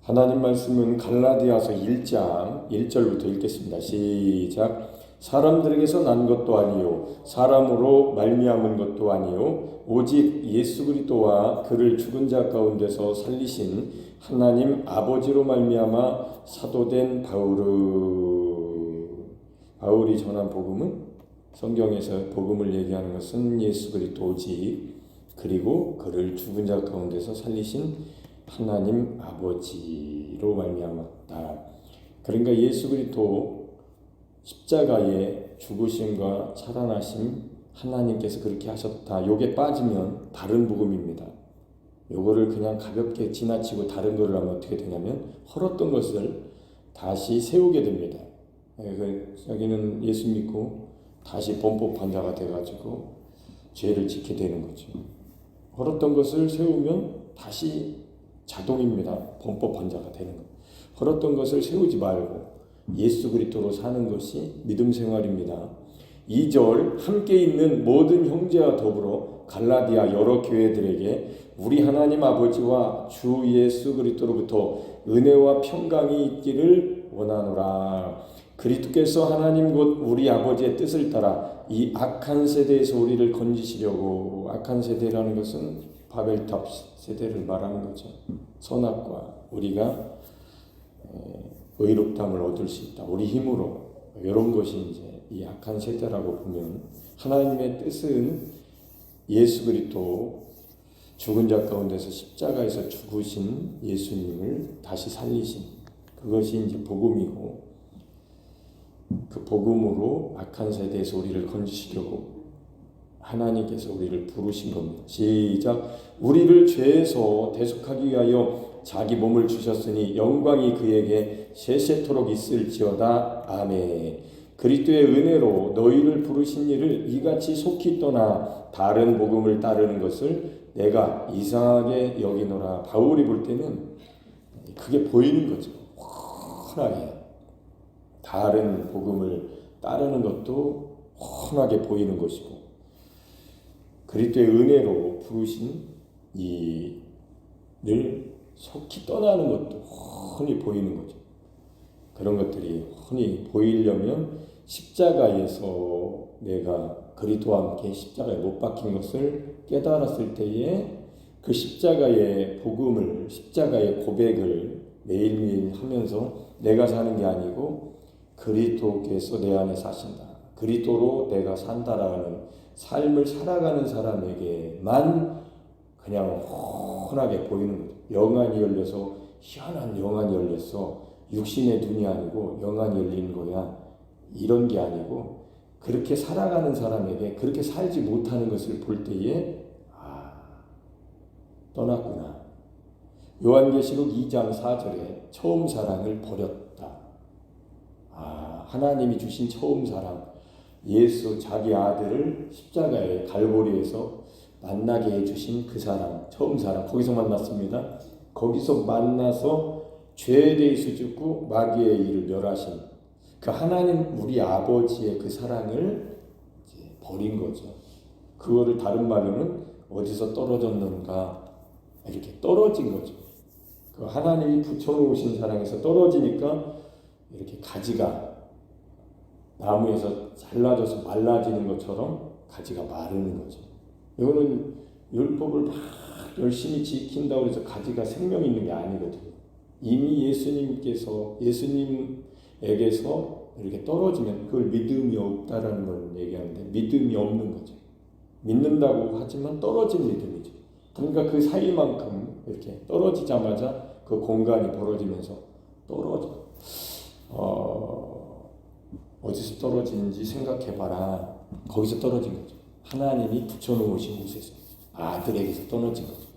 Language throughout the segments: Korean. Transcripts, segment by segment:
하나님 말씀은 갈라디아서 1장 1절부터 읽겠습니다. 시작. 사람들에게서 난 것도 아니요 사람으로 말미암은 것도 아니요 오직 예수 그리스도와 그를 죽은 자 가운데서 살리신 하나님 아버지로 말미암아 사도된 바울이 전한 복음은, 성경에서 복음을 얘기하는 것은 예수 그리스도 오직 그리고 그를 죽은 자 가운데서 살리신 하나님 아버지로 말미암았다. 그러니까 예수 그리스도 십자가의 죽으심과 살아나심 하나님께서 그렇게 하셨다. 요게 빠지면 다른 복음입니다. 요거를 그냥 가볍게 지나치고 다른 거를 하면 어떻게 되냐면 헐었던 것을 다시 세우게 됩니다. 여기는 예수 믿고 다시 범법환자가 돼가지고 죄를 짓게 되는 거죠. 헐었던 것을 세우면 다시 자동입니다. 범법환자가 되는 것. 헐었던 것을 세우지 말고 예수 그리스도로 사는 것이 믿음 생활입니다. 2절 함께 있는 모든 형제와 더불어 갈라디아 여러 교회들에게 우리 하나님 아버지와 주 예수 그리스도로부터 은혜와 평강이 있기를 원하노라. 그리스도께서 하나님 곧 우리 아버지의 뜻을 따라 이 악한 세대에서 우리를 건지시려고, 악한 세대라는 것은 바벨탑 세대를 말하는 거죠. 선악과 우리가 의롭다함을 얻을 수 있다. 우리 힘으로. 이런 것이 이제 이 악한 세대라고 보면, 하나님의 뜻은 예수 그리스도 죽은 자 가운데서 십자가에서 죽으신 예수님을 다시 살리신 그것이 이제 복음이고, 그 복음으로 악한 세대에서 우리를 건지시려고 하나님께서 우리를 부르신 겁니다. 시작. 우리를 죄에서 대속하기 위하여 자기 몸을 주셨으니 영광이 그에게 세세토록 있을지어다. 아멘. 그리스도의 은혜로 너희를 부르신 이를 이같이 속히 떠나 다른 복음을 따르는 것을 내가 이상하게 여기노라. 바울이 볼 때는 그게 보이는 거죠. 훤하게 다른 복음을 따르는 것도 훤하게 보이는 것이고, 그리스도의 은혜로 부르신 이를 속히 떠나는 것도 훤히 보이는 거죠. 그런 것들이 훤히 보이려면 십자가에서 내가 그리스도와 함께 십자가에 못 박힌 것을 깨달았을 때에 그 십자가의 복음을, 십자가의 고백을 매일매일 하면서 내가 사는 게 아니고 그리스도께서 내 안에 사신다, 그리스도로 내가 산다라는 삶을 살아가는 사람에게만 그냥 훤하게 보이는 거죠. 영안이 열려서, 희한한 영안이 열렸어. 육신의 눈이 아니고 영안이 열리는 거야. 이런 게 아니고, 그렇게 살아가는 사람에게 그렇게 살지 못하는 것을 볼 때에 떠났구나. 요한계시록 2장 4절에 처음 사랑을 버렸다. 하나님이 주신 처음 사랑, 예수 자기 아들을 십자가의 갈보리에서 만나게 해주신 그 사랑, 처음 사랑, 거기서 만났습니다. 거기서 만나서 죄에 대해서 죽고 마귀의 일을 멸하신 그 하나님 우리 아버지의 그 사랑을 이제 버린 거죠. 그거를 다른 말로는 어디서 떨어졌는가, 이렇게 떨어진 거죠. 그 하나님이 붙여놓으신 사랑에서 떨어지니까 이렇게 가지가 나무에서 잘라져서 말라지는 것처럼 가지가 마르는 거죠. 이거는 율법을 막 열심히 지킨다고 해서 가지가 생명 있는 게 아니거든요. 이미 예수님에게서 이렇게 떨어지면 그걸 믿음이 없다라는 걸 얘기하는데, 믿음이 없는 거죠. 믿는다고 하지만 떨어진 믿음이죠. 그러니까 그 사이만큼 이렇게 떨어지자마자 그 공간이 벌어지면서 떨어져. 어디서 떨어지는지 생각해봐라. 거기서 떨어진 거죠. 하나님이 붙여놓으신 곳에서, 아들에게서 떨어진 거죠.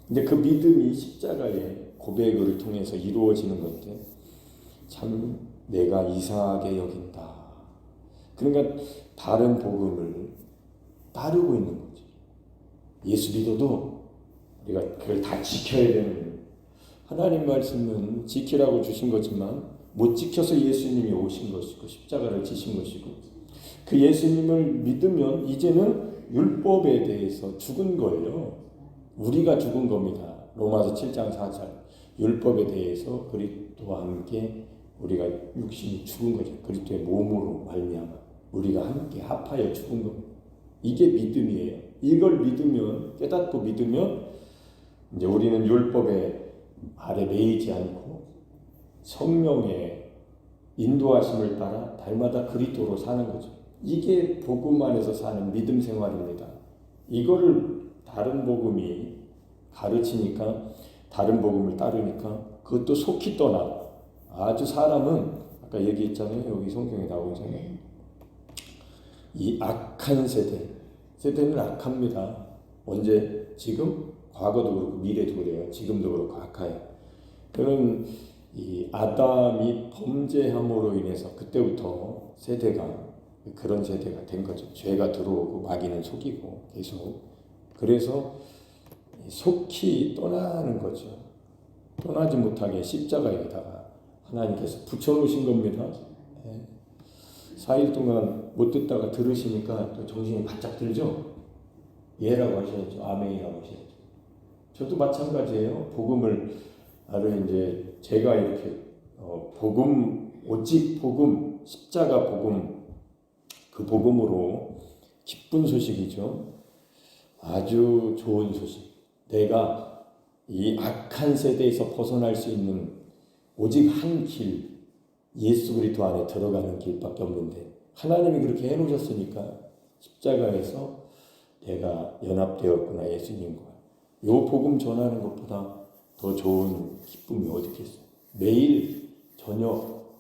근데 그 믿음이 십자가의 고백을 통해서 이루어지는 건데 참 내가 이상하게 여긴다. 그러니까 다른 복음을 따르고 있는 거죠. 예수 믿어도 우리가 그걸 다 지켜야 되는 거예요. 하나님 말씀은 지키라고 주신 거지만 못 지켜서 예수님이 오신 것이고 십자가를 지신 것이고, 그 예수님을 믿으면 이제는 율법에 대해서 죽은 거예요. 우리가 죽은 겁니다. 로마서 7장 4절. 율법에 대해서 그리스도와 함께 우리가 육신이 죽은 거죠. 그리스도의 몸으로 말미암아 우리가 함께 합하여 죽은 겁니다. 이게 믿음이에요. 이걸 믿으면, 깨닫고 믿으면 이제 우리는 율법의 아래 매이지 않고 성령의 인도하심을 따라 날마다 그리스도로 사는 거죠. 이게 복음 안에서 사는 믿음 생활입니다. 이거를 다른 복음이 가르치니까, 다른 복음을 따르니까 그것도 속히 떠나. 아주 사람은 아까 얘기했잖아요. 여기 성경에 나오잖아요. 이 악한 세대는 악합니다. 언제? 지금? 과거도 그렇고 미래도 그래요. 지금도 그렇고 악해요. 그런 이 아담이 범죄함으로 인해서 그때부터 세대가 그런 세대가 된 거죠. 죄가 들어오고 마귀는 속이고 계속. 그래서 속히 떠나는 거죠. 떠나지 못하게 십자가에다가 하나님께서 붙여놓으신 겁니다. 4일 동안 못 듣다가 들으시니까 또 정신이 바짝 들죠? 예라고 하셔야죠. 아멘이라고 하셔야죠. 저도 마찬가지예요. 복음을 이제 제가 이렇게 복음, 오직 복음, 십자가 복음, 그 복음으로 기쁜 소식이죠. 아주 좋은 소식. 내가 이 악한 세대에서 벗어날 수 있는 오직 한 길, 예수 그리스도 안에 들어가는 길밖에 없는데 하나님이 그렇게 해놓으셨으니까 십자가에서 내가 연합되었구나 예수님과. 요 복음 전하는 것보다 더 좋은 기쁨이 어디 있겠어요. 매일 저녁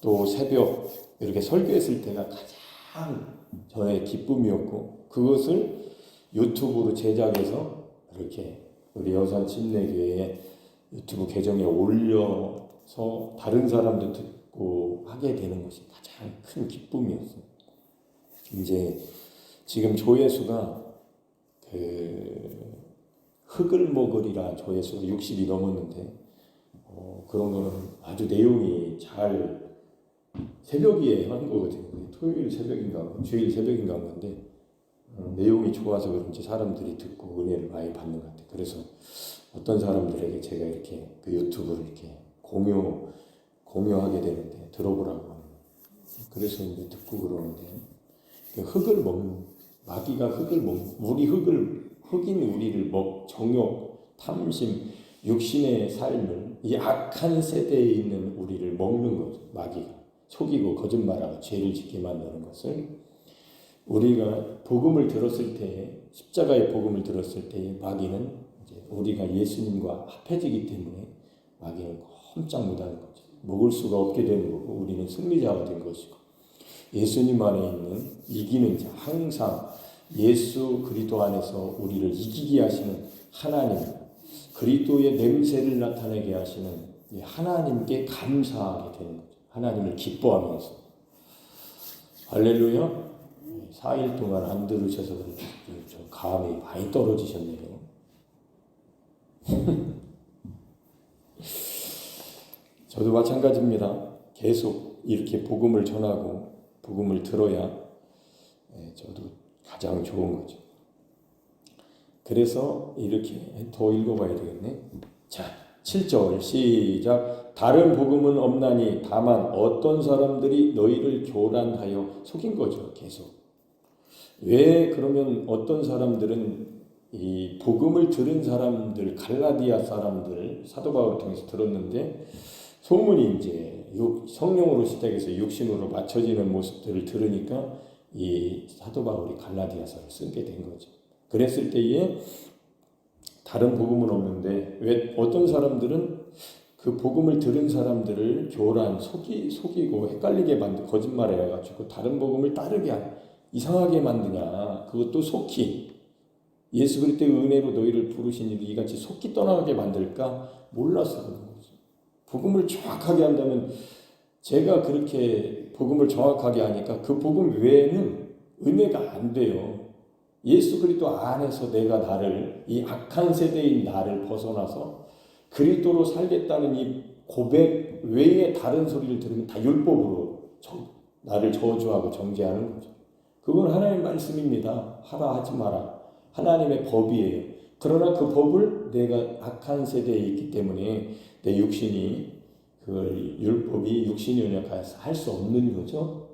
또 새벽 이렇게 설교했을 때가 가장 저의 기쁨이었고 그것을 유튜브로 제작해서 이렇게 우리 여산 침례교회 유튜브 계정에 올려서 다른 사람도 듣고 하게 되는 것이 가장 큰 기쁨이었어요. 이제 지금 조회수가 흙을 먹으리라 조회수가 60이 넘었는데 그런 거는 아주 내용이 잘 새벽에 한 거거든요. 토요일 새벽인가 주일 새벽인가 한 건데 내용이 좋아서 그런지 사람들이 듣고 은혜를 많이 받는 것 같아요. 그래서 어떤 사람들에게 제가 이렇게 그 유튜브를 이렇게 공유하게 되는데 들어보라고. 그래서 이제 듣고 그러는데 흙을 먹는 마귀가 흙을 우리 흙인 우리를 정욕, 탐심, 육신의 삶을 이 악한 세대에 있는 우리를 먹는 거죠. 마귀가 속이고 거짓말하고 죄를 짓게 만드는 것을 우리가 복음을 들었을 때 십자가의 복음을 들었을 때 마귀는 이제 우리가 예수님과 합해지기 때문에 마귀는 꼼짝 못하는 거죠. 먹을 수가 없게 되는 거고 우리는 승리자가 된 것이고 예수님 안에 있는 이기는 자 항상 예수 그리스도 안에서 우리를 이기게 하시는 하나님 그리스도의 냄새를 나타내게 하시는 하나님께 감사하게 되는 거죠. 하나님을 기뻐하면서 할렐루야. 4일 동안 안 들으셔서 그렇게 좀 감이 많이 떨어지셨네요. 저도 마찬가지입니다. 계속 이렇게 복음을 전하고 복음을 들어야 저도 가장 좋은 거죠. 그래서 이렇게 더 읽어봐야 되겠네. 자, 7절 시작. 다른 복음은 없나니 다만 어떤 사람들이 너희를 교란하여 속인 거죠. 계속. 왜 그러면 어떤 사람들은 이 복음을 들은 사람들 갈라디아 사람들 사도 바울을 통해서 들었는데 소문이 이제 성령으로 시작해서 육신으로 맞춰지는 모습들을 들으니까 이 사도 바울이 갈라디아서를 쓰게 된 거죠. 그랬을 때에 다른 복음은 없는데 왜 어떤 사람들은 그 복음을 들은 사람들을 교란, 속이고 헷갈리게 만들 거짓말해가지고 다른 복음을 따르게 이상하게 만드냐. 그것도 속히 예수 그리스도의 은혜로 너희를 부르시니 이같이 속히 떠나게 만들까 몰라서 그런 거죠. 복음을 정확하게 한다면 제가 그렇게 복음을 정확하게 하니까 그 복음 외에는 은혜가 안 돼요. 예수 그리스도 안에서 내가 나를 이 악한 세대인 나를 벗어나서 그리스도로 살겠다는 이 고백 외에 다른 소리를 들으면 다 율법으로 나를 저주하고 정죄하는 거죠. 그건 하나님의 말씀입니다. 하라 하지 마라. 하나님의 법이에요. 그러나 그 법을 내가 악한 세대에 있기 때문에 내 육신이 그 율법이 육신이 연약해서 할 수 없는 거죠.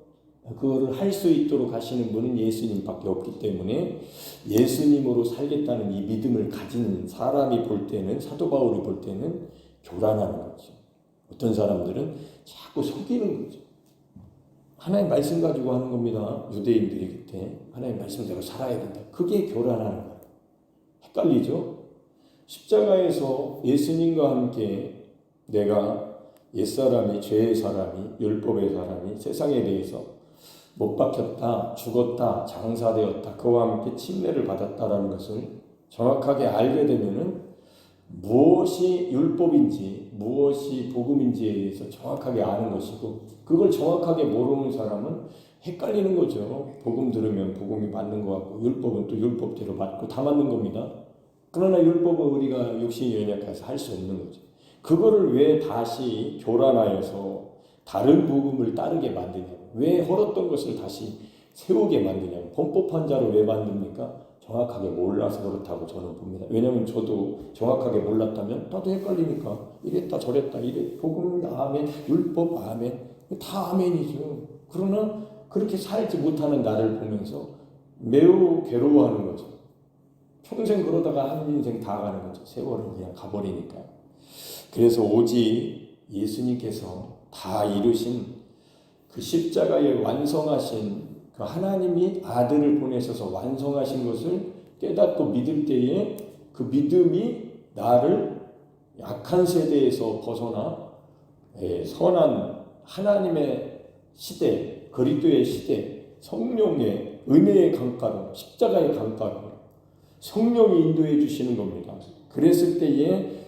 그거를 할 수 있도록 하시는 분은 예수님밖에 없기 때문에 예수님으로 살겠다는 이 믿음을 가진 사람이 볼 때는, 사도 바울이 볼 때는 교란하는 거죠. 어떤 사람들은 자꾸 속이는 거죠. 하나님 말씀 가지고 하는 겁니다. 유대인들이 그때 하나님 말씀대로 살아야 된다. 그게 교란하는 거예요. 헷갈리죠? 십자가에서 예수님과 함께 내가 옛사람이, 죄의 사람이, 율법의 사람이 세상에 대해서 못 박혔다, 죽었다, 장사되었다, 그와 함께 침례를 받았다라는 것을 정확하게 알게 되면은 무엇이 율법인지 무엇이 복음인지에 대해서 정확하게 아는 것이고, 그걸 정확하게 모르는 사람은 헷갈리는 거죠. 복음 들으면 복음이 맞는 것 같고 율법은 또 율법대로 맞고 다 맞는 겁니다. 그러나 율법은 우리가 육신이 연약해서 할 수 없는 거죠. 그거를 왜 다시 교란하여서 다른 복음을 따르게 만드냐고, 왜 헐었던 것을 다시 세우게 만드냐고, 범법한 자로 왜 만듭니까? 정확하게 몰라서 그렇다고 저는 봅니다. 왜냐하면 저도 정확하게 몰랐다면 나도 헷갈리니까 이랬다 저랬다, 이래 복음 아멘, 율법 아멘, 다 아멘이죠. 그러나 그렇게 살지 못하는 나를 보면서 매우 괴로워하는 거죠. 평생 그러다가 한 인생 다 가는 거죠. 세월은 그냥 가버리니까. 그래서 오직 예수님께서 다 이루신 그 십자가에 완성하신 그 하나님이 아들을 보내셔서 완성하신 것을 깨닫고 믿을 때에 그 믿음이 나를 약한 세대에서 벗어나 선한 하나님의 시대, 그리스도의 시대, 성령의 은혜의 강가로, 십자가의 강가로 성령이 인도해 주시는 겁니다. 그랬을 때에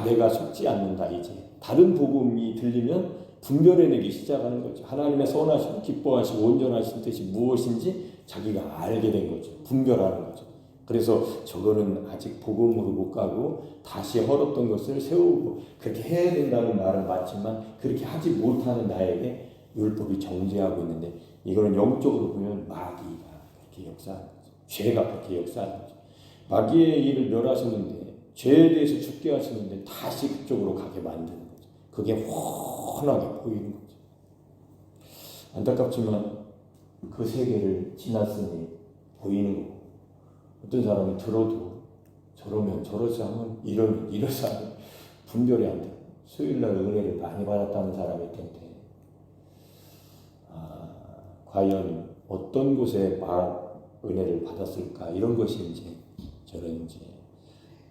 내가 속지 않는다. 이제 다른 복음이 들리면 분별해내기 시작하는 거죠. 하나님의 선하시고 기뻐하시고 온전하신 뜻이 무엇인지 자기가 알게 된 거죠. 분별하는 거죠. 그래서 저거는 아직 복음으로 못 가고 다시 헐었던 것을 세우고 그렇게 해야 된다는 말은 맞지만 그렇게 하지 못하는 나에게 율법이 정죄하고 있는데, 이거는 영적으로 보면 마귀가 그렇게 역사하는 거죠. 죄가 그렇게 역사하는 거죠. 마귀의 일을 멸하셨는데, 죄에 대해서 죽게 하시는데 다시 그쪽으로 가게 만드는 거죠. 그게 훤하게 보이는 거죠. 안타깝지만 그 세계를 지났으니 보이는 거고, 어떤 사람이 들어도 저러면 저러지 하면 이러지 하면 분별이 안 돼요. 수요일날 은혜를 많이 받았다는 사람일 텐데 과연 어떤 곳에 은혜를 받았을까, 이런 것이 이제 저런 이제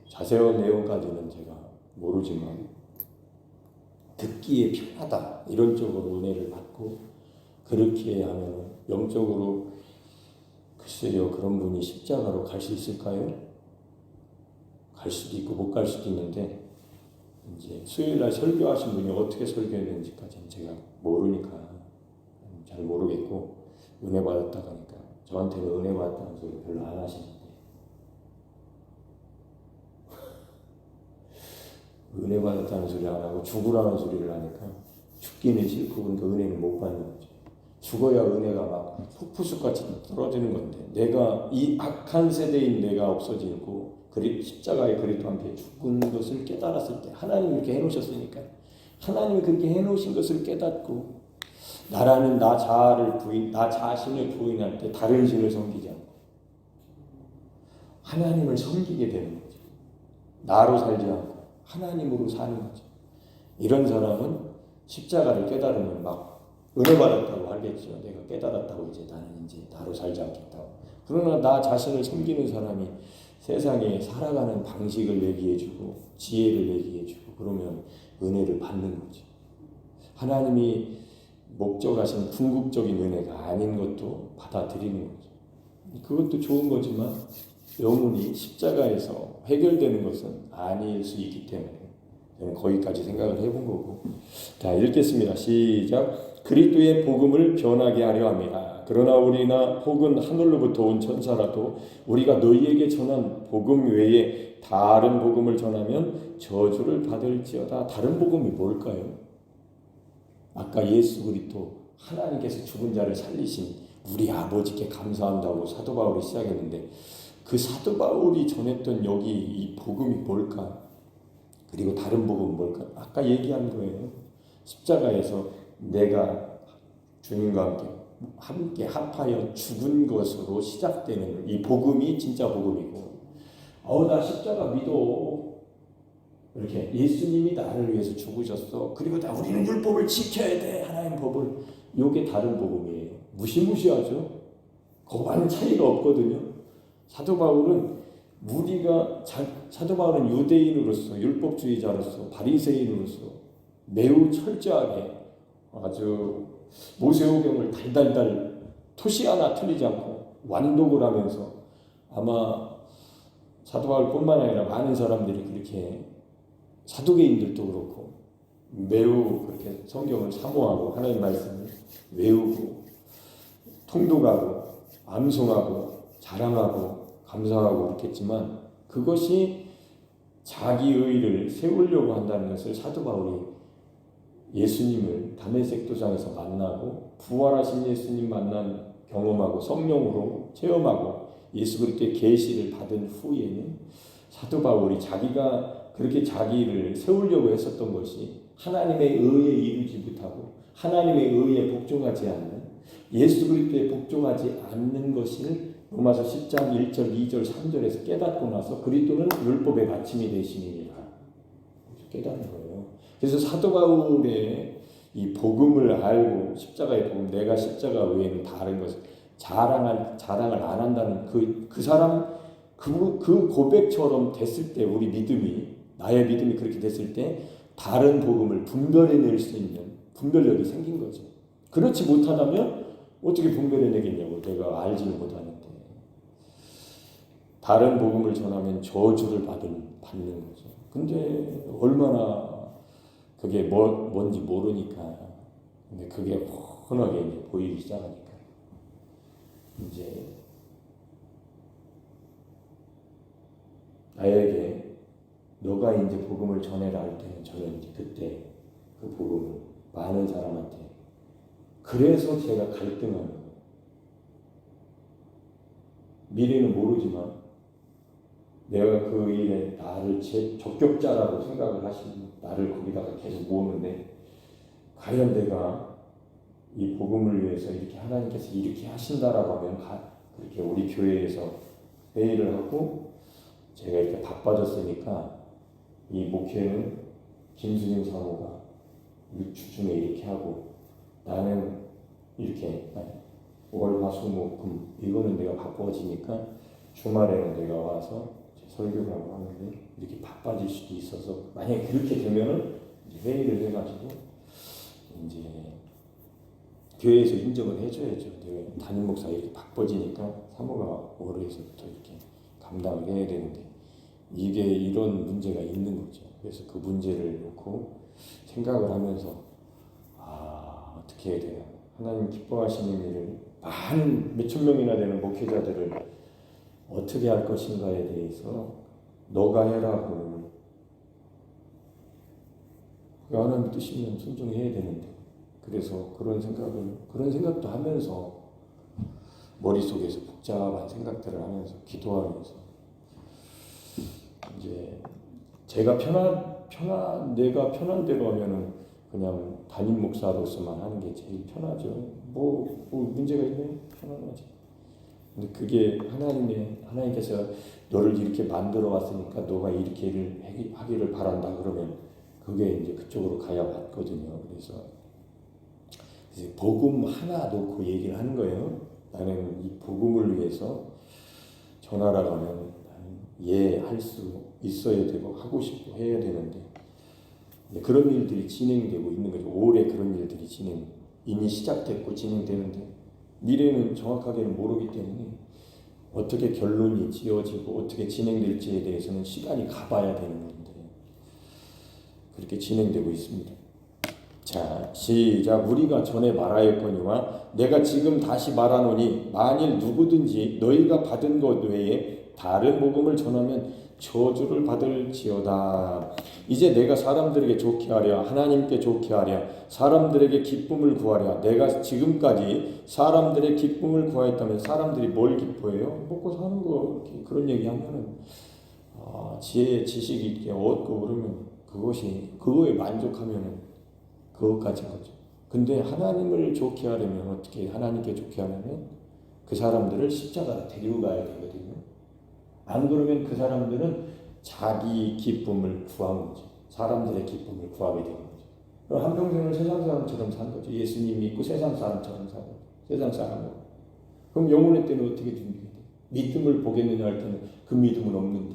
자세한 내용까지는 제가 모르지만 듣기에 편하다 이런 쪽으로 은혜를 받고 그렇게 하면 영적으로 글쎄요, 그런 분이 십자가로 갈 수 있을까요? 갈 수도 있고 못 갈 수도 있는데, 이제 수요일날 설교하신 분이 어떻게 설교했는지까지는 제가 모르니까 잘 모르겠고, 은혜 받았다고 하니까 저한테는 은혜 받았다는 소리 별로 안 하시는데 은혜 받았다는 소리 안 하고 죽으라는 소리를 하니까 죽기는 싫고, 그러니까 은혜는 못 받는 거죠. 죽어야 은혜가 막 폭포수같이 떨어지는 건데, 내가 이 악한 세대인 내가 없어지고 십자가에 그리스도 함께 죽은 것을 깨달았을 때, 하나님이 이렇게 해놓으셨으니까 하나님이 그렇게 해놓으신 것을 깨닫고 나라는 나 자신을 부인할 때 다른 신을 섬기지 않고 하나님을 섬기게 되는 거죠. 나로 살지 않고 하나님으로 사는 거죠. 이런 사람은 십자가를 깨달으면 막 은혜 받았다고 하겠죠. 내가 깨달았다고 이제 나는 이제 나로 살지 않겠다고. 그러나 나 자신을 섬기는 사람이 세상에 살아가는 방식을 얘기해주고 지혜를 얘기해주고 그러면 은혜를 받는 거죠. 하나님이 목적하신 궁극적인 은혜가 아닌 것도 받아들이는 거죠. 그것도 좋은 거지만 영혼이 십자가에서 해결되는 것은 아닐 수 있기 때문에 저는 거기까지 생각을 해본 거고. 자, 읽겠습니다. 시작. 그리스도의 복음을 변하게 하려 합니다. 그러나 우리나 혹은 하늘로부터 온 천사라도 우리가 너희에게 전한 복음 외에 다른 복음을 전하면 저주를 받을지어다. 다른 복음이 뭘까요? 아까 예수 그리스도 하나님께서 죽은 자를 살리신 우리 아버지께 감사한다고 사도 바울이 시작했는데, 그 사도 바울이 전했던 여기 이 복음이 뭘까? 그리고 다른 복음은 뭘까? 아까 얘기한 거예요. 십자가에서 내가 주님과 함께 합하여 죽은 것으로 시작되는 이 복음이 진짜 복음이고, 나 십자가 믿어. 이렇게 예수님이 나를 위해서 죽으셨어. 그리고 우리는 율법을 지켜야 돼. 하나님 법을. 이게 다른 복음이에요. 무시무시하죠. 그거와는 차이가 없거든요. 사도 바울은 유대인으로서 율법주의자로서 바리새인으로서 매우 철저하게 아주 모세오경을 달달달 토시 하나 틀리지 않고 완독을 하면서, 아마 사도 바울뿐만 아니라 많은 사람들이 그렇게, 사두개인들도 그렇고 매우 그렇게 성경을 사모하고 하나님 말씀을 외우고 통독하고 암송하고 자랑하고 감사하고 그렇겠지만, 그것이 자기 의를 세우려고 한다는 것을 사도 바울이 예수님을 다메섹 도상에서 만나고 부활하신 예수님 만난 경험하고 성령으로 체험하고 예수 그리스도의 계시를 받은 후에는 사도 바울이 자기가 그렇게 자기를 세우려고 했었던 것이 하나님의 의에 이루지 못하고 하나님의 의에 복종하지 않는, 예수 그리스도에 복종하지 않는 것을 로마서 10장 1절 2절 3절에서 깨닫고 나서 그리스도는 율법의 받침이 되시니라 깨닫는 거예요. 그래서 사도 바울의 이 복음을 알고 십자가의 복음, 내가 십자가 외에는 다른 것을 자랑을 안 한다는 그 사람 그 고백처럼 됐을 때, 우리 믿음이, 나의 믿음이 그렇게 됐을 때 다른 복음을 분별해낼 수 있는 분별력이 생긴 거죠. 그렇지 못하다면 어떻게 분별해내겠냐고, 내가 알지를 못하는데. 다른 복음을 전하면 저주를 받는 거죠. 근데 얼마나 그게 뭔지 모르니까, 근데 그게 훤하게 이제 보이기 시작하니까 이제 나에게 너가 이제 복음을 전해라 할 때는 저는 이제 그때 그 복음을 많은 사람한테, 그래서 제가 갈등하는 거예요. 미래는 모르지만 내가 그 일에 나를 제 적격자라고 생각을 하시고 나를 거기다가 계속 모으는데, 과연 내가 이 복음을 위해서 이렇게 하나님께서 이렇게 하신다라고 하면 그렇게 우리 교회에서 회의를 하고, 제가 이렇게 바빠졌으니까 이 목회는 김수진 사모가 주중에 이렇게 하고 나는 이렇게 월화수목금 이거는 내가 바빠지니까 주말에는 내가 와서 설교를 하고 하는데, 이렇게 바빠질 수도 있어서 만약에 그렇게 되면은 이제 회의를 해가지고 이제 교회에서 인정을 해줘야죠. 내가 담임 목사 이렇게 바빠지니까 사모가 월요일서부터 이렇게 감당을 해야 되는데, 이게 이런 문제가 있는 거죠. 그래서 그 문제를 놓고 생각을 하면서 어떻게 해야 되나, 하나님 기뻐하시는 일을 많은 몇천 명이나 되는 목회자들을 어떻게 할 것인가에 대해서 너가 해라 그러면 하나님 뜻이면 순종해야 되는데, 그래서 그런 생각도 하면서 머릿속에서 복잡한 생각들을 하면서 기도하면서 이제 제가 내가 편한 대로 하면은 그냥 담임 목사로서만 하는 게 제일 편하죠. 뭐 문제가 있네, 편안하지. 근데 그게 하나님께서 너를 이렇게 만들어 왔으니까 너가 이렇게 일을 하기를 바란다 그러면 그게 이제 그쪽으로 가야 맞거든요. 그래서 이제 복음 하나 놓고 얘기를 하는 거예요. 나는 이 복음을 위해서 전하라 가면 할 수 있어야 되고 하고 싶고 해야 되는데, 그런 일들이 진행되고 있는 거죠. 올해 그런 일들이 이미 시작됐고 진행되는데, 미래는 정확하게는 모르기 때문에 어떻게 결론이 지어지고 어떻게 진행될지에 대해서는 시간이 가봐야 되는 건데, 그렇게 진행되고 있습니다. 자, 시작. 우리가 전에 말하였거니와 내가 지금 다시 말하노니 만일 누구든지 너희가 받은 것 외에 다른 복음을 전하면 저주를 받을지어다. 이제 내가 사람들에게 좋게 하랴, 하나님께 좋게 하랴, 사람들에게 기쁨을 구하랴. 내가 지금까지 사람들의 기쁨을 구하였다면 사람들이 뭘 기뻐해요? 먹고 사는 거, 그런 얘기하면은 지혜, 지식이 있게 얻고 그러면 그거에 만족하면은 그것까지인 거죠. 근데 하나님을 좋게 하려면 어떻게, 하나님께 좋게 하려면 그 사람들을 십자가로 데리고 가야 되거든요. 안 그러면 그 사람들은 자기 기쁨을 구한 거죠. 사람들의 기쁨을 구하게 되는 거죠. 그럼 한평생을 세상 사람처럼 산 거죠. 예수님 믿고 세상 사람처럼 산 거죠. 세상 사람으로. 그럼 영혼의 때는 어떻게 준비해야 돼? 믿음을 보겠느냐 할 때는 그 믿음은 없는데.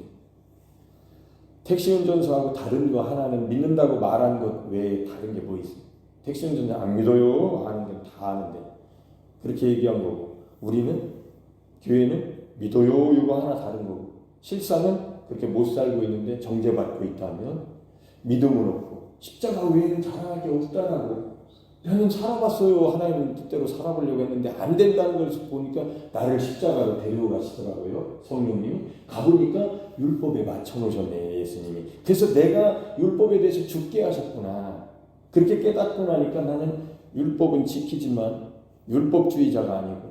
택시 운전사하고 다른 거 하나는 믿는다고 말한 것 외에 다른 게 뭐 있어요? 택시 운전사 안 믿어요 하는 건 다 아는데 그렇게 얘기한 거고, 우리는 교회는 믿어요 이거 하나 다른 거고, 실상은 그렇게 못 살고 있는데 정죄받고 있다면 믿음은 없고, 십자가 외에는 자랑할 게 없다라고. 나는 살아봤어요. 하나님 뜻대로 살아보려고 했는데 안 된다는 걸 보니까 나를 십자가로 데리고 가시더라고요. 성령님. 가보니까 율법에 맞춰놓으셨네, 예수님이. 그래서 내가 율법에 대해서 죽게 하셨구나. 그렇게 깨닫고 나니까 나는 율법은 지키지만 율법주의자가 아니고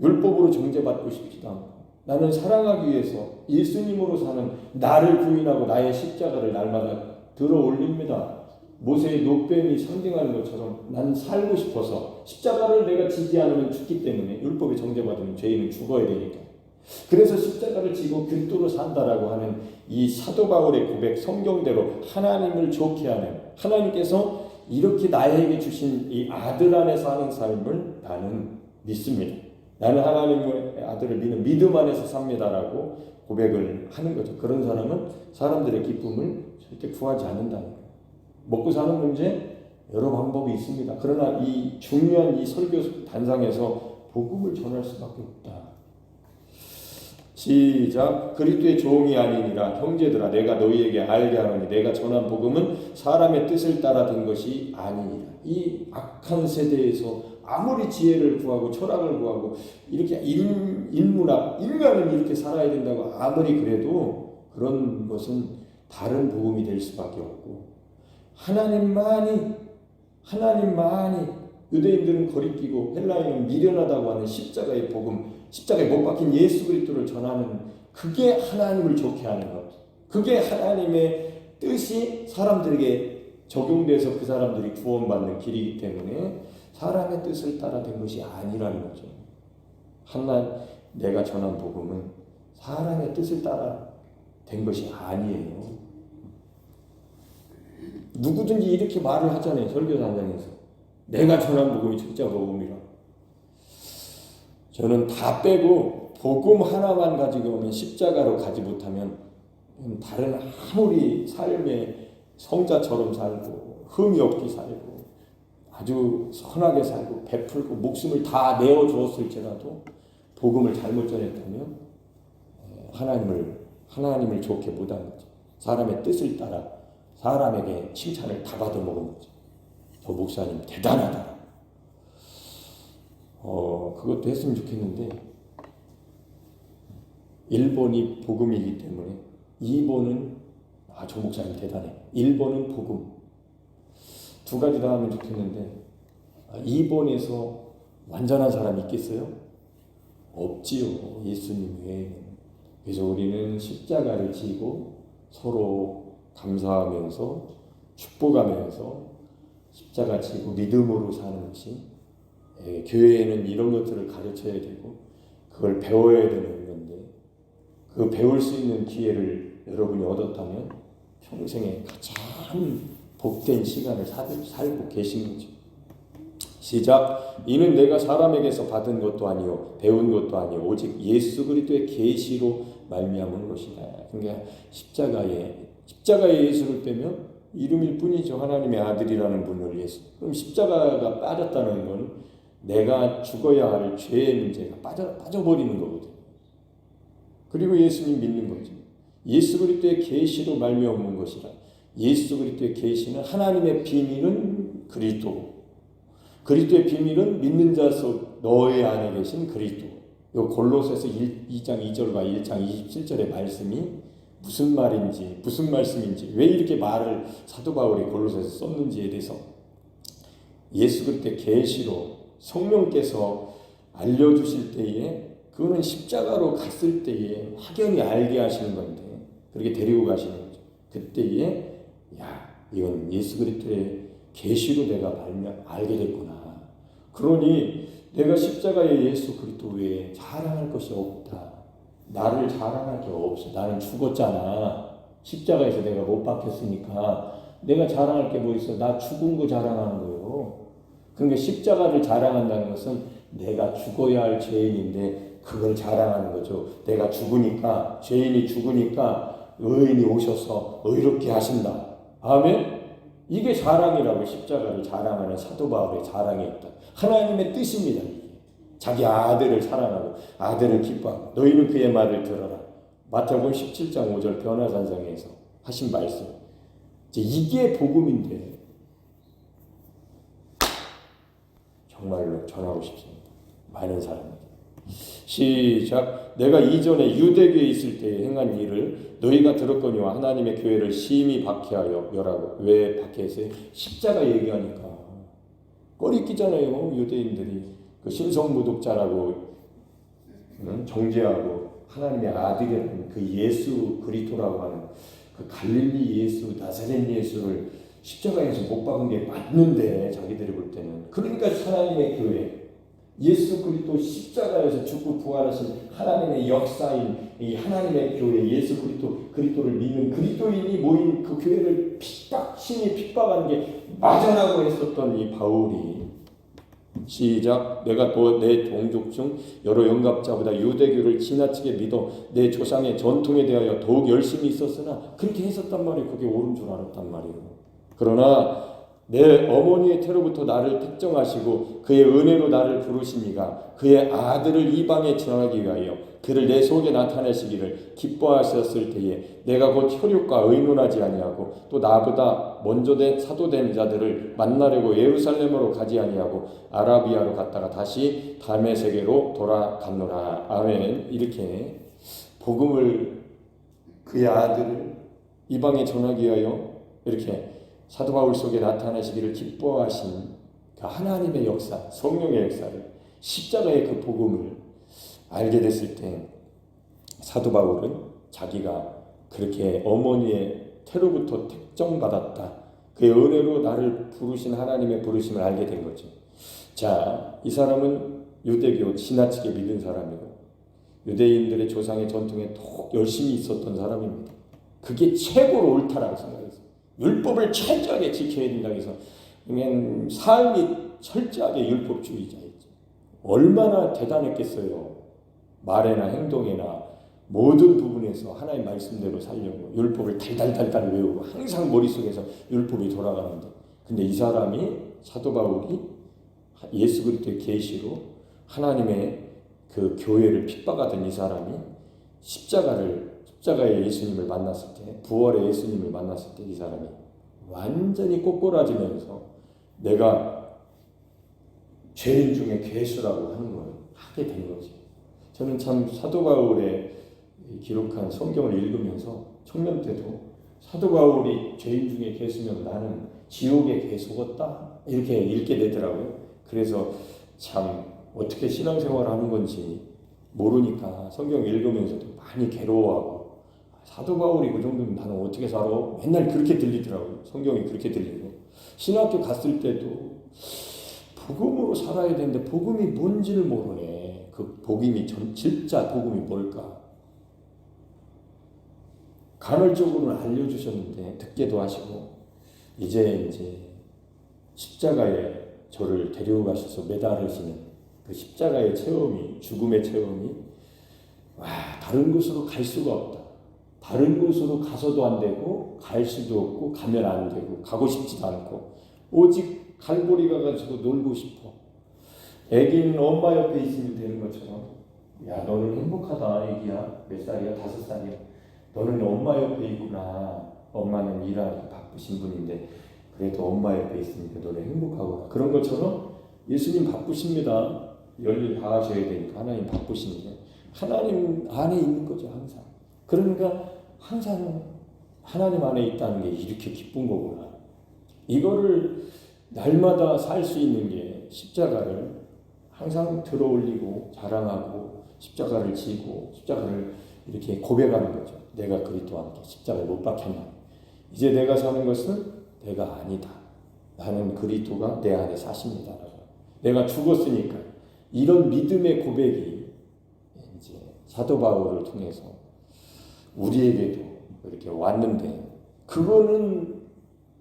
율법으로 정죄받고 싶지도 않고, 나는 사랑하기 위해서 예수님으로 사는 나를 부인하고 나의 십자가를 날마다 들어 올립니다. 모세의 노뱀이 상징하는 것처럼 나는 살고 싶어서, 십자가를 내가 지지 않으면 죽기 때문에, 율법에 정죄받으면 죄인은 죽어야 되니까. 그래서 십자가를 지고 그리스도로 산다라고 하는 이 사도 바울의 고백, 성경대로 하나님을 좋게 하는, 하나님께서 이렇게 나에게 주신 이 아들 안에서 사는 삶을 나는 믿습니다. 나는 하나님의 아들을 믿는 믿음 안에서 삽니다라고 고백을 하는 거죠. 그런 사람은 사람들의 기쁨을 절대 구하지 않는다는 거예요. 먹고 사는 문제 여러 방법이 있습니다. 그러나 이 중요한 이 설교 단상에서 복음을 전할 수밖에 없다. 시작. 그리스도의 종이 아니니라. 형제들아, 내가 너희에게 알게 하노니 내가 전한 복음은 사람의 뜻을 따라 된 것이 아니니라. 이 악한 세대에서 아무리 지혜를 구하고 철학을 구하고 이렇게 인문학, 인간은 이렇게 살아야 된다고 아무리 그래도 그런 것은 다른 복음이 될 수밖에 없고, 하나님만이 유대인들은 거리끼고 헬라인은 미련하다고 하는 십자가의 복음, 십자가에 못 박힌 예수 그리스도를 전하는, 그게 하나님을 좋게 하는 것, 그게 하나님의 뜻이 사람들에게 적용돼서 그 사람들이 구원받는 길이기 때문에 사람의 뜻을 따라 된 것이 아니라는 거죠. 내가 전한 복음은 사람의 뜻을 따라 된 것이 아니에요. 누구든지 이렇게 말을 하잖아요. 설교 단장에서 내가 전한 복음이 진짜 복음이라. 저는 다 빼고 복음 하나만 가지고 오면, 십자가로 가지 못하면 다른 아무리 삶에 성자처럼 살고 흠이 없게 살고 아주 선하게 살고 베풀고 목숨을 다 내어주었을지라도 복음을 잘못 전했다면 하나님을 좋게 못한 거죠. 사람의 뜻을 따라 사람에게 칭찬을 다 받아먹은 거죠. 저 목사님 대단하다. 그것도 했으면 좋겠는데, 1번이 복음이기 때문에 2번은 저 목사님 대단해. 1번은 복음. 두 가지 다 하면 좋겠는데 2번에서 완전한 사람이 있겠어요? 없지요. 예수님 외에는. 그래서 우리는 십자가를 지고 서로 감사하면서 축복하면서 십자가 지고 믿음으로 사는 것이, 교회에는 이런 것들을 가르쳐야 되고 그걸 배워야 되는 건데, 그 배울 수 있는 기회를 여러분이 얻었다면 평생에 가장 복된 시간을 살고 계신 거죠. 시작. 이는 내가 사람에게서 받은 것도 아니요 배운 것도 아니요 오직 예수 그리스도의 계시로 말미암은 것이다. 그러니까 십자가에 예수를 빼면 이름일 뿐이죠. 하나님의 아들이라는 분을 위해서. 그럼 십자가가 빠졌다는 건 내가 죽어야 할 죄의 문제가 빠져버리는 거거든요. 그리고 예수님 믿는 거죠. 예수 그리스도의 계시로 말미암은 것이라. 예수 그리스도의 계시는 하나님의 비밀은 그리스도. 그리스도의 비밀은 믿는 자 속 너희 안에 계신 그리스도. 요 골로새서 2장 2절과 1장 27절의 말씀이 무슨 말인지 무슨 말씀인지 왜 이렇게 말을 사도 바울이 골로새서 썼는지에 대해서 예수 그리스도의 계시로 성령께서 알려주실 때에 그거는 십자가로 갔을 때에 확연히 알게 하시는 건데 그렇게 데리고 가시는 거죠. 그때에 이건 예수 그리스도의 계시로 내가 알게 됐구나. 그러니 내가 십자가의 예수 그리스도 외에 자랑할 것이 없다. 나를 자랑할 게 없어. 나는 죽었잖아. 십자가에서 내가 못 박혔으니까 내가 자랑할 게 뭐 있어. 나 죽은 거 자랑하는 거예요. 그러니까 십자가를 자랑한다는 것은 내가 죽어야 할 죄인인데 그걸 자랑하는 거죠. 내가 죽으니까, 죄인이 죽으니까 의인이 오셔서 의롭게 하신다. 아멘? 이게 자랑이라고. 십자가를 자랑하는 사도 바울의 자랑이었다. 하나님의 뜻입니다. 자기 아들을 사랑하고 아들을 기뻐하고 너희는 그의 말을 들어라. 마태복음 17장 5절 변화산상에서 하신 말씀. 이게 복음인데 정말로 전하고 싶습니다. 많은 사람에게. 시작. 내가 이전에 유대교에 있을 때 행한 일을 너희가 들었거니와 하나님의 교회를 심히 박해하여 멸하고. 왜 박해했어요? 십자가 얘기하니까 꺼리끼잖아요. 유대인들이 그 신성모독자라고 정죄하고 하나님의 아들이라는 그 예수 그리스도라고 하는 그 갈릴리 예수, 나사렛 예수를 십자가에서 못 박은 게 맞는데 자기들이 볼 때는. 그러니까 하나님의 교회, 예수 그리스도 십자가에서 죽고 부활하신 하나님의 역사인 이 하나님의 교회, 예수 그리스도를 믿는 그리스도인이 모인 그 교회를 심히 핍박하는 게 맞아라고 했었던 이 바울이. 시작. 내가 또 내 동족 중 여러 영갑자보다 유대교를 지나치게 믿어 내 조상의 전통에 대하여 더욱 열심히 있었으나 그렇게 했었단 말이에요. 그게 옳은 줄 알았단 말이에요. 그러나 내 어머니의 태로부터 나를 택정하시고 그의 은혜로 나를 부르시니가 그의 아들을 이방에 전하기 위하여 그를 내 속에 나타내시기를 기뻐하셨을 때에 내가 곧 혈육과 의논하지 아니하고 또 나보다 먼저 된 사도된 자들을 만나려고 예루살렘으로 가지 아니하고 아라비아로 갔다가 다시 다메섹으로 돌아갔노라. 아멘. 이렇게 복음을 그의 아들을 이방에 전하기 위하여 이렇게 사도 바울 속에 나타나시기를 기뻐하신 그 하나님의 역사, 성령의 역사를, 십자가의 그 복음을 알게 됐을 때 사도 바울은 자기가 그렇게 어머니의 태로부터 택정받았다. 그의 은혜로 나를 부르신 하나님의 부르심을 알게 된 거죠. 자, 이 사람은 유대교 지나치게 믿은 사람이고 유대인들의 조상의 전통에 더욱 열심히 있었던 사람입니다. 그게 최고로 옳다라고 생각했어요. 율법을 철저하게 지켜야 된다고 해서 삶이 철저하게 율법주의자였죠. 얼마나 대단했겠어요. 말에나 행동에나 모든 부분에서 하나님의 말씀대로 살려고 율법을 달달달달 외우고 항상 머릿속에서 율법이 돌아가는데, 근데 이 사람이 사도 바울이 예수 그리스도의 계시로 하나님의 그 교회를 핍박하던 이 사람이 십자가의 예수님을 만났을 때, 부활의 예수님을 만났을 때 이 사람이 완전히 꼬꾸라지면서 내가 죄인 중에 괴수라고 하는 걸 하게 된 거지. 저는 참 사도 바울의 기록한 성경을 읽으면서 청년 때도 사도 바울이 죄인 중에 괴수면 나는 지옥의 괴수겠다 이렇게 읽게 되더라고요. 그래서 참 어떻게 신앙생활을 하는 건지 모르니까 성경 읽으면서도 많이 괴로워하고, 사도 바울이 그 정도면 나는 어떻게 살아? 맨날 그렇게 들리더라고요. 성경이 그렇게 들리고, 신학교 갔을 때도 복음으로 살아야 되는데 복음이 뭔지를 모르네. 그 복음이 진짜 복음이 뭘까? 간헐적으로는 알려주셨는데 듣게도 하시고 이제 십자가에 저를 데리고 가셔서 매달으시는 그 십자가의 체험이, 죽음의 체험이 다른 곳으로 갈 수가 없다. 다른 곳으로 가서도 안 되고 갈 수도 없고 가면 안 되고 가고 싶지도 않고 오직 갈보리 가가지고 놀고 싶어. 애기는 엄마 옆에 있으면 되는 것처럼, 야 너는 행복하다 애기야. 몇 살이야? 5살이야. 너는 엄마 옆에 있구나. 엄마는 일하기 바쁘신 분인데 그래도 엄마 옆에 있으니까 너는 행복하구나. 그런 것처럼 예수님 바쁘십니다. 열일 다 하셔야 되니까 하나님 바쁘신데 하나님 안에 있는 거죠 항상. 그러니까 항상 하나님 안에 있다는 게 이렇게 기쁜 거구나. 이거를 날마다 살 수 있는 게 십자가를 항상 들어 올리고 자랑하고 십자가를 지고 십자가를 이렇게 고백하는 거죠. 내가 그리스도와 함께 십자가에 못 박혔나. 이제 내가 사는 것은 내가 아니다. 나는 그리스도가 내 안에 사십니다. 내가 죽었으니까. 이런 믿음의 고백이 이제 사도 바울을 통해서 우리에게도 이렇게 왔는데, 그거는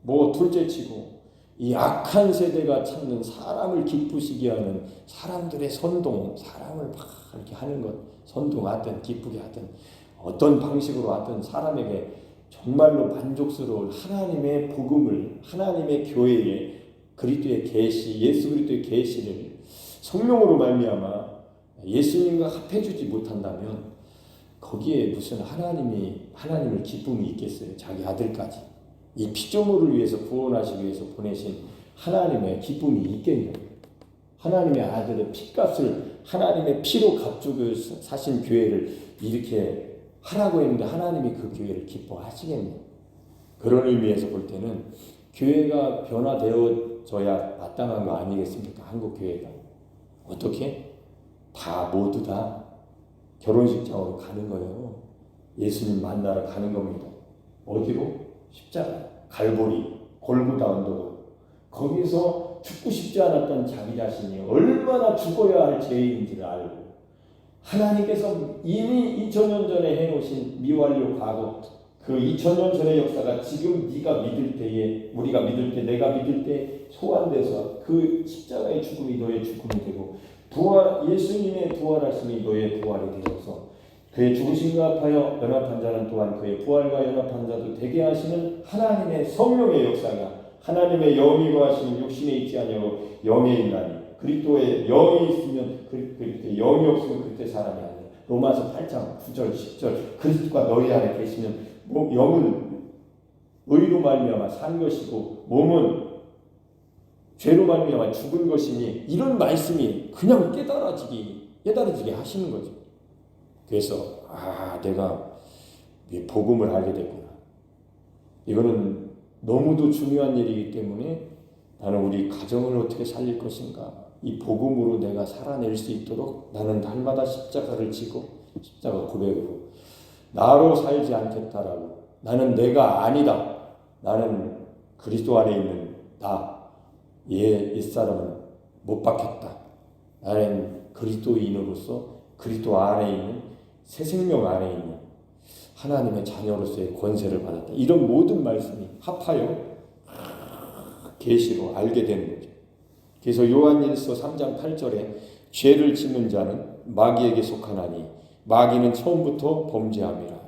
뭐 둘째치고 이 악한 세대가 찾는 사람을 기쁘시게 하는 사람들의 선동, 사람을 막 이렇게 하는 것, 선동하든 기쁘게 하든 어떤 방식으로 하든 사람에게 정말로 만족스러운 하나님의 복음을, 하나님의 교회에 그리스도의 계시, 예수 그리스도의 계시를 성령으로 말미암아 예수님과 합해주지 못한다면 거기에 무슨 하나님을 기쁨이 있겠어요? 자기 아들까지 이 피조물을 위해서 구원하시기 위해서 보내신 하나님의 기쁨이 있겠냐고. 하나님의 아들의 피값을 하나님의 피로 값주고 사신 교회를 이렇게 하라고 했는데 하나님이 그 교회를 기뻐하시겠냐고. 그런 의미에서 볼 때는 교회가 변화되어져야 마땅한 거 아니겠습니까? 한국 교회가. 어떻게? 모두 다 결혼식장으로 가는 거예요. 예수님 만나러 가는 겁니다. 어디로? 십자가, 갈보리, 골고다 언덕으로. 거기서 죽고 싶지 않았던 자기 자신이 얼마나 죽어야 할 죄인지를 알고 하나님께서 이미 2000년 전에 해놓으신 미완료 과거, 그 2000년 전의 역사가 지금 네가 믿을 때에, 우리가 믿을 때, 내가 믿을 때 소환돼서 그 십자가의 죽음이 너의 죽음이 되고 예수님의 부활하심이 너의 부활이 되어서 그의 죽으심과 합하여 연합한 자는 또한 그의 부활과 연합한 자도 되게 하시는 하나님의 성령의 역사가, 하나님의 영이 거하시는 육신에 있지 아니하고 영에 있나니 그리스도의 영이 있으면 그리스도의 영이 없으면 그때 사람이 아니야. 로마서 8장 9절 10절 그리스도가 너희 안에 계시면 영은 의로 말미암아 산 것이고 몸은 죄로 말미암아 죽은 것이니, 이런 말씀이 그냥 깨달아지게 하시는 거죠. 그래서 내가 복음을 알게 됐구나. 이거는 너무도 중요한 일이기 때문에 나는 우리 가정을 어떻게 살릴 것인가, 이 복음으로 내가 살아낼 수 있도록 나는 날마다 십자가를 지고 십자가 고백으로 나로 살지 않겠다라고, 나는 내가 아니다, 나는 그리스도 안에 있는 옛사람은 못 박혔다, 나는 그리스도인으로서 그리스도 안에 있는 새 생명 안에 있는 하나님의 자녀로서의 권세를 받았다. 이런 모든 말씀이 합하여 계시로 알게 되는 거죠. 그래서 요한일서 3장 8절에 죄를 짓는 자는 마귀에게 속하나니 마귀는 처음부터 범죄함이라.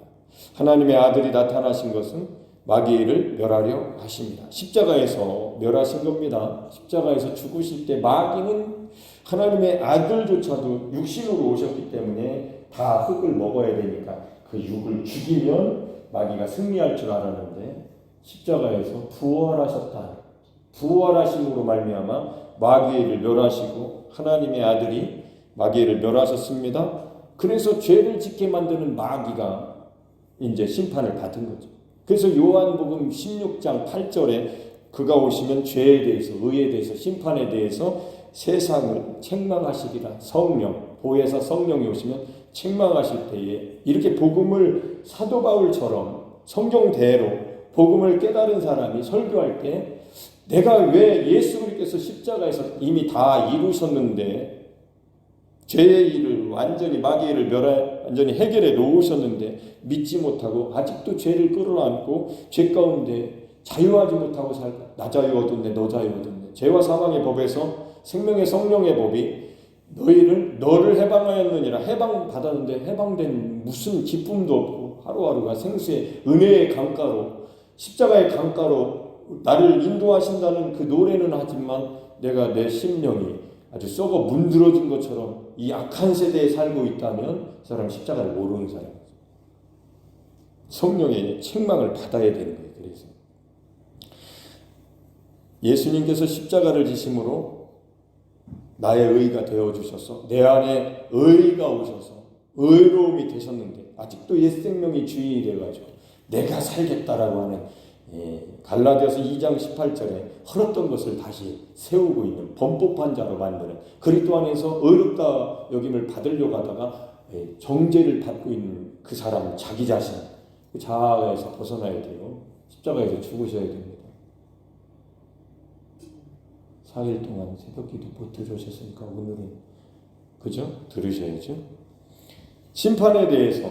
하나님의 아들이 나타나신 것은 마귀를 멸하려 하십니다. 십자가에서 멸하신 겁니다. 십자가에서 죽으실 때 마귀는 하나님의 아들조차도 육신으로 오셨기 때문에 다 흙을 먹어야 되니까 그 육을 죽이면 마귀가 승리할 줄 알았는데 십자가에서 부활하셨다. 부활하심으로 말미암아 마귀를 멸하시고 하나님의 아들이 마귀를 멸하셨습니다. 그래서 죄를 짓게 만드는 마귀가 이제 심판을 받은 거죠. 그래서 요한복음 16장 8절에 그가 오시면 죄에 대해서, 의에 대해서, 심판에 대해서 세상을 책망하시리라. 성령, 보혜사 성령이 오시면 책망하실 때에 이렇게 복음을 사도 바울처럼 성경대로 복음을 깨달은 사람이 설교할 때 내가 왜 예수 그리스도께서 십자가에서 이미 다 이루셨는데 죄의 일을 완전히 마귀의 일을 완전히 해결해 놓으셨는데 믿지 못하고 아직도 죄를 끌어안고 죄 가운데 자유하지 못하고 살까? 나 자유 얻었네, 너 자유 얻었네. 죄와 사망의 법에서 생명의 성령의 법이 너를 해방하였느니라. 해방받았는데 해방된 무슨 기쁨도 없고 하루하루가 생수의 은혜의 강가로, 십자가의 강가로 나를 인도하신다는 그 노래는 하지만 내가 내 심령이 아주 썩어 문드러진 것처럼 이 악한 세대에 살고 있다면 그 사람 십자가를 모르는 사람이죠. 성령의 책망을 받아야 되는 거예요. 그래서 예수님께서 십자가를 지심으로 나의 의가 되어주셔서 내 안에 의가 오셔서 의로움이 되셨는데 아직도 옛 생명이 주인이 돼가지고 내가 살겠다라고 하는 갈라디아서 2장 18절에 헐었던 것을 다시 세우고 있는 범법한 자로 만드는 그리스도 안에서 의롭다 여김을 받으려고 하다가 정죄를 받고 있는 그 사람 자기 자신 그 자아에서 벗어나야 돼요. 십자가에서 죽으셔야 됩니다. 4일 동안 새벽기도 못 들으셨으니까 오늘은 그죠? 들으셔야죠. 심판에 대해서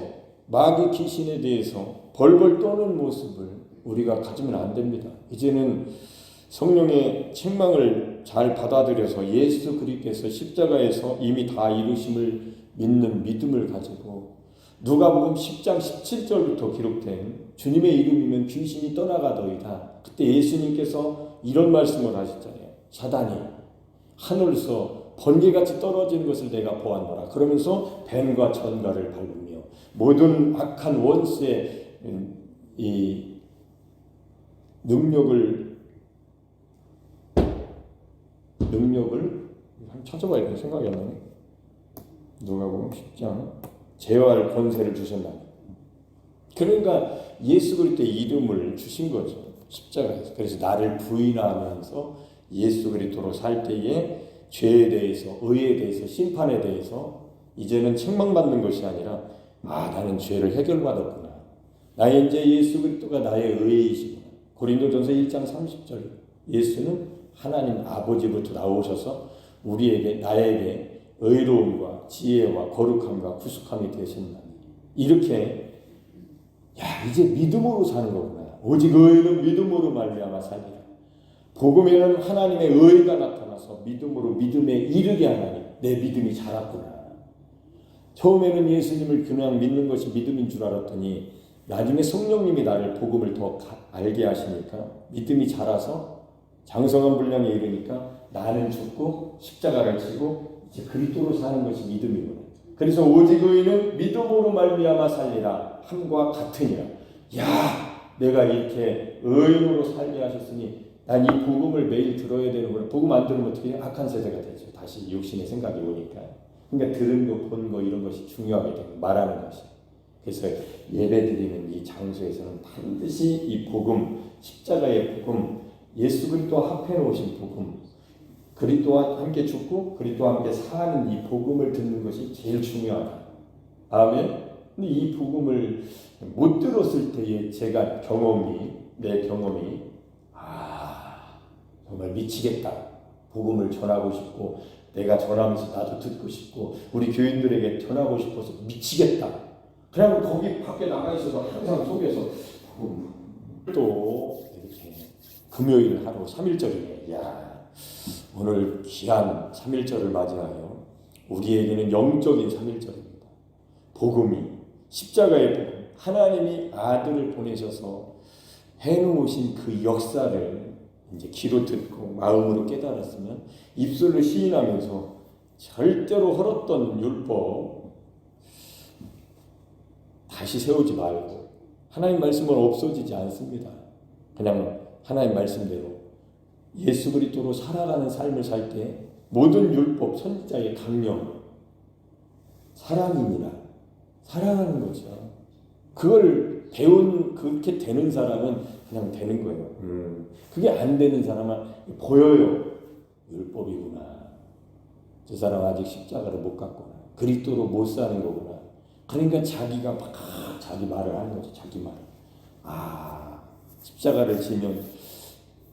마귀 귀신에 대해서 벌벌 떠는 모습을 우리가 가지면 안 됩니다. 이제는 성령의 책망을 잘 받아들여서 예수 그리스도께서 십자가에서 이미 다 이루심을 믿는 믿음을 가지고 누가복음 10장 17절부터 기록된 주님의 이름이면 귀신이 떠나가더이다. 그때 예수님께서 이런 말씀을 하셨잖아요. 사단이 하늘에서 번개같이 떨어지는 것을 내가 보았노라. 그러면서 뱀과 전갈을 밟으며 모든 악한 원수의 이 능력을 찾아봐야 생각이 안 나네. 누가복음 10장 제어할 권세를 주셨나. 그러니까 예수 그리스도의 이름을 주신 거죠. 십자가에서. 그래서 나를 부인하면서 예수 그리스도로 살 때에 죄에 대해서, 의에 대해서, 심판에 대해서 이제는 책망받는 것이 아니라 나는 죄를 해결받았구나. 나의 이제 예수 그리스도가 나의 의이시구나. 고린도전서 1장 30절 예수는 하나님 아버지부터 나오셔서 우리에게 나에게 의로움과 지혜와 거룩함과 구속함이 되셨나니 이렇게 이제 믿음으로 사는 거구나. 오직 의인은 믿음으로 말미암아 살리라. 복음에는 하나님의 의가 나타나서 믿음으로 믿음에 이르게 하나니 내 믿음이 자랐구나. 처음에는 예수님을 그냥 믿는 것이 믿음인 줄 알았더니 나중에 성령님이 나를 복음을 더 알게 하시니까 믿음이 자라서 장성한 분량에 이르니까 나는 죽고 십자가를 지고 이제 그리스도로 사는 것이 믿음이구나. 그래서 오직 의인은 믿음으로 말미암아 살리라 함과 같으니라. 내가 이렇게 의인으로 살게 하셨으니 난 이 복음을 매일 들어야 되는구나. 복음 안 들으면 어떻게 악한 세대가 되죠. 다시 육신의 생각이 오니까. 그러니까 들은 거, 본 거 이런 것이 중요하게 되고 말하는 것이. 그래서 예배드리는 이 장소에서는 반드시 이 복음, 십자가의 복음, 예수 그리스도와 합해 놓으신 복음, 그리스도와 함께 죽고 그리스도와 함께 사는 이 복음을 듣는 것이 제일 중요하다. 아멘. 근데 이 복음을 못 들었을 때의 내 경험이 정말 미치겠다. 복음을 전하고 싶고 내가 전하면서 나도 듣고 싶고 우리 교인들에게 전하고 싶어서 미치겠다. 그냥 거기 밖에 나가 있어서 항상 속에서 또 이렇게 금요일 하루 3일절이네. 오늘 귀한 3일절을 맞이하여 우리에게는 영적인 3일절입니다. 복음이 십자가의 복음, 하나님이 아들을 보내셔서 해놓으신 그 역사를 이제 귀로 듣고 마음으로 깨달았으면 입술로 시인하면서 절대로 헐었던 율법 다시 세우지 말고 하나님 말씀은 없어지지 않습니다. 그냥 하나님 말씀대로 예수 그리스도로 살아가는 삶을 살 때 모든 율법 선지자의 강령 사랑입니다. 사랑하는 거죠. 그걸 그렇게 되는 사람은 그냥 되는 거예요. 그게 안 되는 사람은 보여요. 율법이구나. 저 사람 아직 십자가를 못 갔구나. 그리스도로 못 사는 거구나. 그러니까 자기가 막 자기 말을 하는 거죠. 자기 말. 십자가를 지면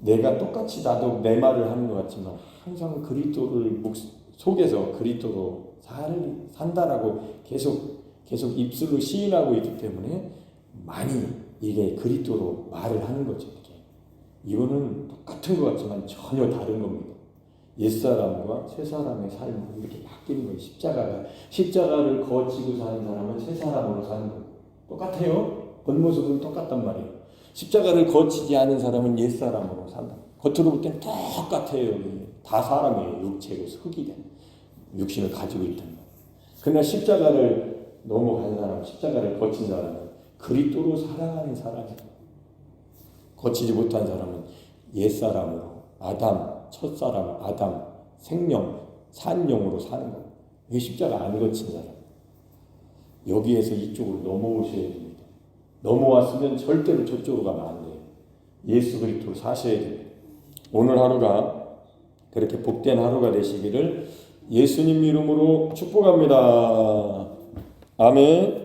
내가 똑같이 나도 내 말을 하는 것 같지만 항상 그리스도를 속에서 그리스도로 산다라고 계속 입술로 시인하고 있기 때문에 많이 이게 그리스도로 말을 하는 거죠. 이거는 똑같은 것 같지만 전혀 다른 겁니다. 옛사람과 새사람의 삶으로 이렇게 바뀌는 거예요. 십자가를 거치고 사는 사람은 새사람으로 사는 거예요. 똑같아요. 겉모습은 똑같단 말이에요. 십자가를 거치지 않은 사람은 옛사람으로 산다. 겉으로 볼 때는 똑같아요. 다 사람이에요. 육체고 흙이 된 육신을 가지고 있단 말이에요. 그러나 십자가를 넘어간 사람, 십자가를 거친 사람은 그리스도로 살아가는 사람이에요. 거치지 못한 사람은 옛사람으로 첫사람 아담 생명 산령으로 사는 거예요. 이게 십자가 안 거친 사람. 여기에서 이쪽으로 넘어오셔야 됩니다. 넘어왔으면 절대로 저쪽으로 가면 안 돼요. 예수 그리스도로 사셔야 돼요. 오늘 하루가 그렇게 복된 하루가 되시기를 예수님 이름으로 축복합니다. 아멘.